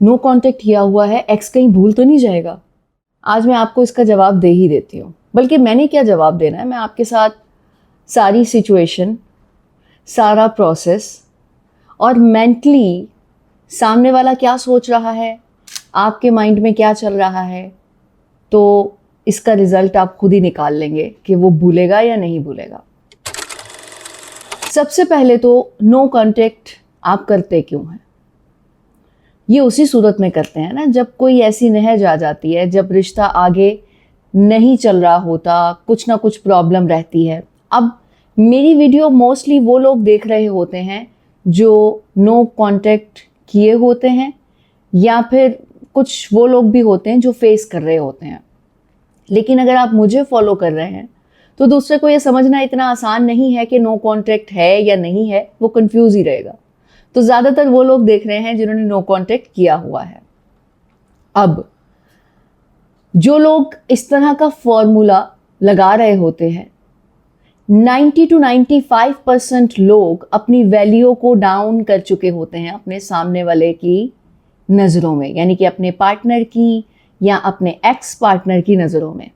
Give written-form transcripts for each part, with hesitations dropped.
No contact किया हुआ है, एक्स कहीं भूल तो नहीं जाएगा? आज मैं आपको इसका जवाब दे ही देती हूँ। बल्कि मैंने क्या जवाब देना है, मैं आपके साथ सारी सिचुएशन, सारा प्रोसेस और मेंटली सामने वाला क्या सोच रहा है, आपके माइंड में क्या चल रहा है, तो इसका रिजल्ट आप खुद ही निकाल लेंगे कि वो भूलेगा या नहीं भूलेगा। सबसे पहले तो नो कांटेक्ट आप करते क्यों हैं? ये उसी सूरत में करते हैं ना जब कोई ऐसी नहज आ जाती है, जब रिश्ता आगे नहीं चल रहा होता, कुछ ना कुछ प्रॉब्लम रहती है। अब मेरी वीडियो मोस्टली वो लोग देख रहे होते हैं जो नो कांटेक्ट किए होते हैं, या फिर कुछ वो लोग भी होते हैं जो फेस कर रहे होते हैं। लेकिन अगर आप मुझे फॉलो कर रहे हैं तो दूसरे को ये समझना इतना आसान नहीं है कि नो कांटेक्ट है या नहीं है, वो कंफ्यूज ही रहेगा। तो ज़्यादातर वो लोग देख रहे हैं जिन्होंने नो कांटेक्ट किया हुआ है। अब जो लोग इस तरह का फॉर्मूला लगा रहे होते हैं, 90 to 95% लोग अपनी वैल्यू को डाउन कर चुके होते हैं अपने सामने वाले की नज़रों में, यानी कि अपने पार्टनर की या अपने एक्स पार्टनर की नज़रों में।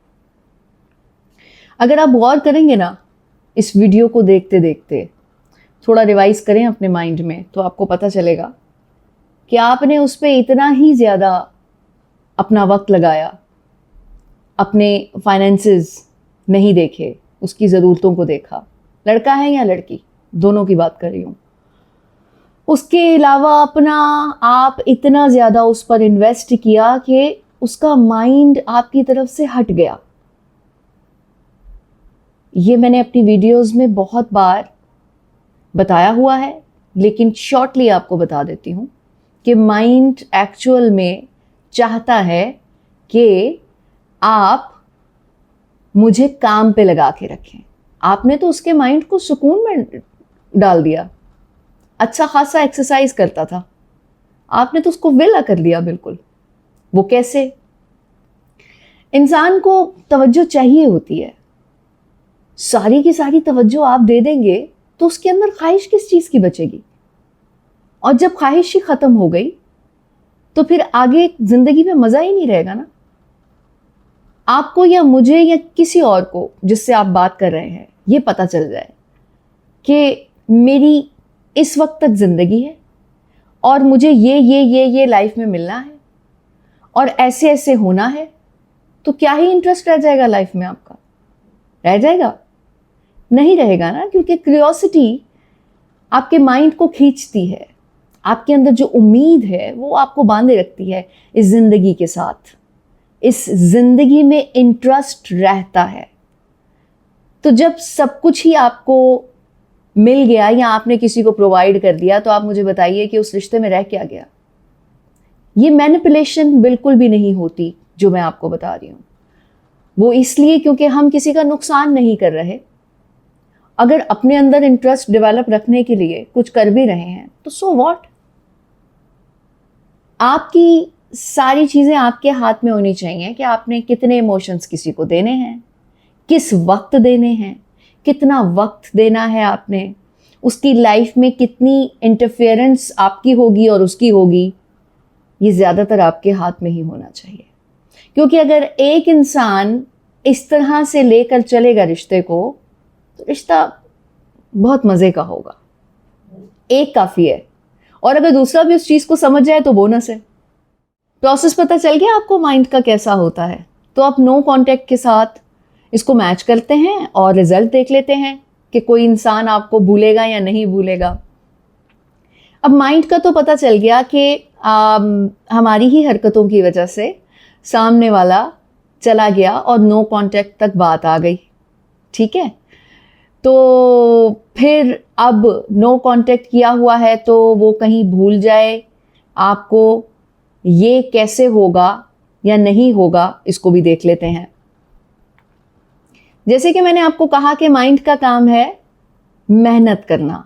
अगर आप गौर करेंगे ना इस वीडियो को देखते देखते, थोड़ा रिवाइज करें अपने माइंड में, तो आपको पता चलेगा कि आपने उस पर इतना ही ज़्यादा अपना वक्त लगाया, अपने फाइनेंसेस नहीं देखे, उसकी ज़रूरतों को देखा। लड़का है या लड़की, दोनों की बात कर रही हूँ। उसके अलावा अपना आप इतना ज़्यादा उस पर इन्वेस्ट किया कि उसका माइंड आपकी तरफ से हट गया। ये मैंने अपनी वीडियोस में बहुत बार बताया हुआ है, लेकिन शॉर्टली आपको बता देती हूँ कि माइंड एक्चुअल में चाहता है कि आप मुझे काम पे लगा के रखें। आपने तो उसके माइंड को सुकून में डाल दिया। अच्छा खासा एक्सरसाइज करता था, आपने तो उसको विला कर दिया बिल्कुल। वो कैसे? इंसान को तवज्जो चाहिए होती है, सारी की सारी तवज्जो आप दे देंगे तो उसके अंदर ख्वाहिश किस चीज़ की बचेगी? और जब ख्वाहिश ही ख़त्म हो गई तो फिर आगे ज़िंदगी में मज़ा ही नहीं रहेगा ना। आपको या मुझे या किसी और को जिससे आप बात कर रहे हैं ये पता चल जाए कि मेरी इस वक्त तक ज़िंदगी है और मुझे ये लाइफ में मिलना है और ऐसे ऐसे होना है, तो क्या ही इंटरेस्ट रह जाएगा लाइफ में आपका? रह जाएगा? नहीं रहेगा ना, क्योंकि क्यूरियोसिटी आपके माइंड को खींचती है। आपके अंदर जो उम्मीद है वो आपको बांधे रखती है इस ज़िंदगी के साथ। इस ज़िंदगी में इंटरेस्ट रहता है। तो जब सब कुछ ही आपको मिल गया या आपने किसी को प्रोवाइड कर दिया, तो आप मुझे बताइए कि उस रिश्ते में रह क्या गया? ये मैनिपुलेशन बिल्कुल भी नहीं होती जो मैं आपको बता रही हूँ। वो इसलिए क्योंकि हम किसी का नुकसान नहीं कर रहे। अगर अपने अंदर इंटरेस्ट डेवलप रखने के लिए कुछ कर भी रहे हैं तो सो व्हाट? आपकी सारी चीज़ें आपके हाथ में होनी चाहिए कि आपने कितने इमोशंस किसी को देने हैं, किस वक्त देने हैं, कितना वक्त देना है आपने, उसकी लाइफ में कितनी इंटरफेरेंस आपकी होगी और उसकी होगी, ये ज़्यादातर आपके हाथ में ही होना चाहिए। क्योंकि अगर एक इंसान इस तरह से लेकर चलेगा रिश्ते को, तो रिश्ता बहुत मज़े का होगा। एक काफ़ी है, और अगर दूसरा भी उस चीज़ को समझ जाए तो बोनस है। प्रोसेस पता चल गया आपको माइंड का कैसा होता है। तो आप नो कांटेक्ट के साथ इसको मैच करते हैं और रिजल्ट देख लेते हैं कि कोई इंसान आपको भूलेगा या नहीं भूलेगा। अब माइंड का तो पता चल गया कि हमारी ही हरकतों की वजह से सामने वाला चला गया और नो कांटेक्ट तक बात आ गई। ठीक है, तो फिर अब नो कांटेक्ट किया हुआ है तो वो कहीं भूल जाए आपको, ये कैसे होगा या नहीं होगा, इसको भी देख लेते हैं। जैसे कि मैंने आपको कहा कि माइंड का काम है मेहनत करना,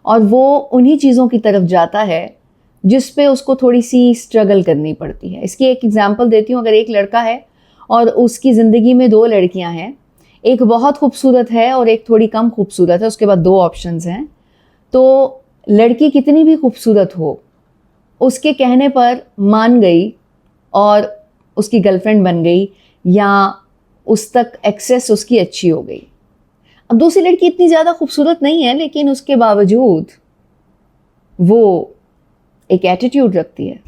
और वो उन्हीं चीज़ों की तरफ जाता है जिस पे उसको थोड़ी सी स्ट्रगल करनी पड़ती है। इसकी एक एग्जांपल देती हूँ। अगर एक लड़का है और उसकी ज़िंदगी में दो लड़कियां हैं, एक बहुत खूबसूरत है और एक थोड़ी कम खूबसूरत है, उसके बाद दो ऑप्शंस हैं। तो लड़की कितनी भी खूबसूरत हो, उसके कहने पर मान गई और उसकी गर्लफ्रेंड बन गई, या उस तक एक्सेस उसकी अच्छी हो गई। अब दूसरी लड़की इतनी ज़्यादा खूबसूरत नहीं है, लेकिन उसके बावजूद वो एक एटीट्यूड रखती है।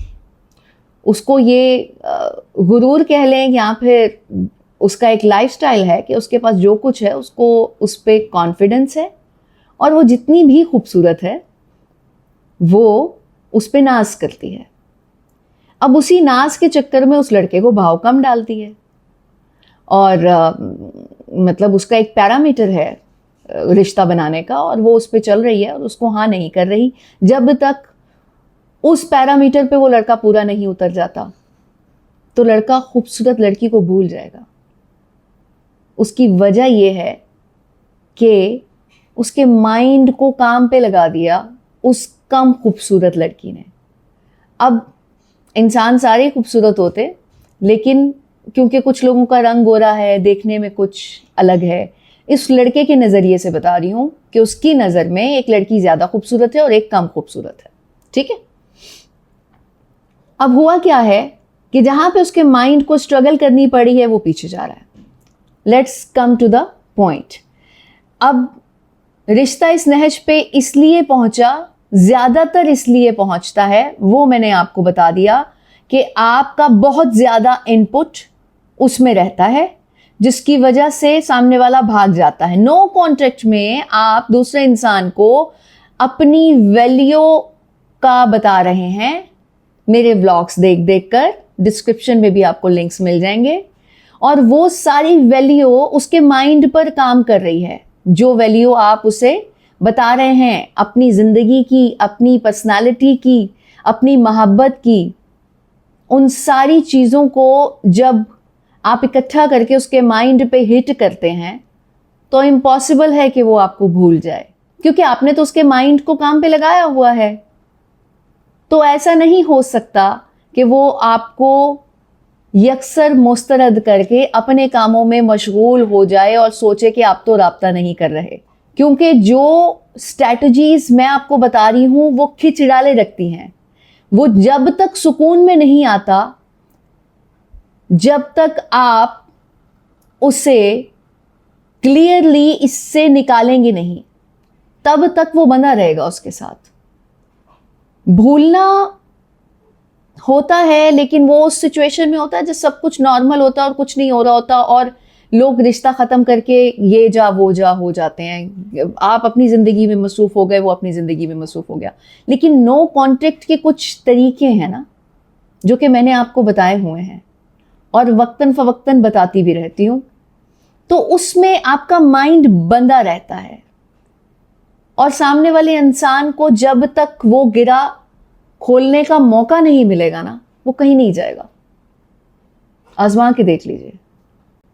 उसको ये गुरूर कह लें या फिर उसका एक लाइफस्टाइल है कि उसके पास जो कुछ है उसको उस पर कॉन्फिडेंस है, और वो जितनी भी खूबसूरत है वो उस पर नाज करती है। अब उसी नाज के चक्कर में उस लड़के को भाव कम डालती है, और मतलब उसका एक पैरामीटर है रिश्ता बनाने का, और वो उस पर चल रही है और उसको हाँ नहीं कर रही। जब तक उस पैरामीटर पे वो लड़का पूरा नहीं उतर जाता तो लड़का खूबसूरत लड़की को भूल जाएगा। उसकी वजह ये है कि उसके माइंड को काम पे लगा दिया उस कम खूबसूरत लड़की ने। अब इंसान सारे खूबसूरत होते, लेकिन क्योंकि कुछ लोगों का रंग गोरा है, देखने में कुछ अलग है, इस लड़के के नज़रिए से बता रही हूँ कि उसकी नज़र में एक लड़की ज़्यादा खूबसूरत है और एक कम खूबसूरत है। ठीक है। अब हुआ क्या है कि जहाँ पे उसके माइंड को स्ट्रगल करनी पड़ी है वो पीछे जा रहा है। Let's come to the point. अब रिश्ता इस नहज पे इसलिए पहुंचा, ज़्यादातर इसलिए पहुंचता है, वो मैंने आपको बता दिया कि आपका बहुत ज़्यादा इनपुट उसमें रहता है, जिसकी वजह से सामने वाला भाग जाता है। नो कॉन्टेक्ट में आप दूसरे इंसान को अपनी वैल्यू का बता रहे हैं। मेरे व्लॉग्स देख देख कर, डिस्क्रिप्शन में भी आपको लिंक्स मिल जाएंगे, और वो सारी वैल्यू उसके माइंड पर काम कर रही है। जो वैल्यू आप उसे बता रहे हैं अपनी ज़िंदगी की, अपनी पर्सनालिटी की, अपनी मोहब्बत की, उन सारी चीज़ों को जब आप इकट्ठा करके उसके माइंड पे हिट करते हैं तो इम्पॉसिबल है कि वो आपको भूल जाए, क्योंकि आपने तो उसके माइंड को काम पे लगाया हुआ है। तो ऐसा नहीं हो सकता कि वो आपको यकसर मुस्तरद करके अपने कामों में मशगूल हो जाए और सोचे कि आप तो राब्ता नहीं कर रहे, क्योंकि जो स्ट्रैटेजीज मैं आपको बता रही हूं वो खिंच डाले रखती हैं। वो जब तक सुकून में नहीं आता, जब तक आप उसे क्लियरली इससे निकालेंगे नहीं, तब तक वो बना रहेगा उसके साथ। भूलना होता है, लेकिन वो उस सिचुएशन में होता है जब सब कुछ नॉर्मल होता है और कुछ नहीं हो रहा होता, और लोग रिश्ता ख़त्म करके ये जा वो जा हो जाते हैं। आप अपनी ज़िंदगी में मसरूफ़ हो गए, वो अपनी ज़िंदगी में मसरूफ़ हो गया। लेकिन नो कॉन्टेक्ट के कुछ तरीके हैं ना, जो कि मैंने आपको बताए हुए हैं और वक्तन फ़वक्तन बताती भी रहती हूँ। तो उसमें आपका माइंड बंधा रहता है, और सामने वाले इंसान को जब तक वो गिरा खोलने का मौका नहीं मिलेगा ना, वो कहीं नहीं जाएगा। आजमा के देख लीजिए।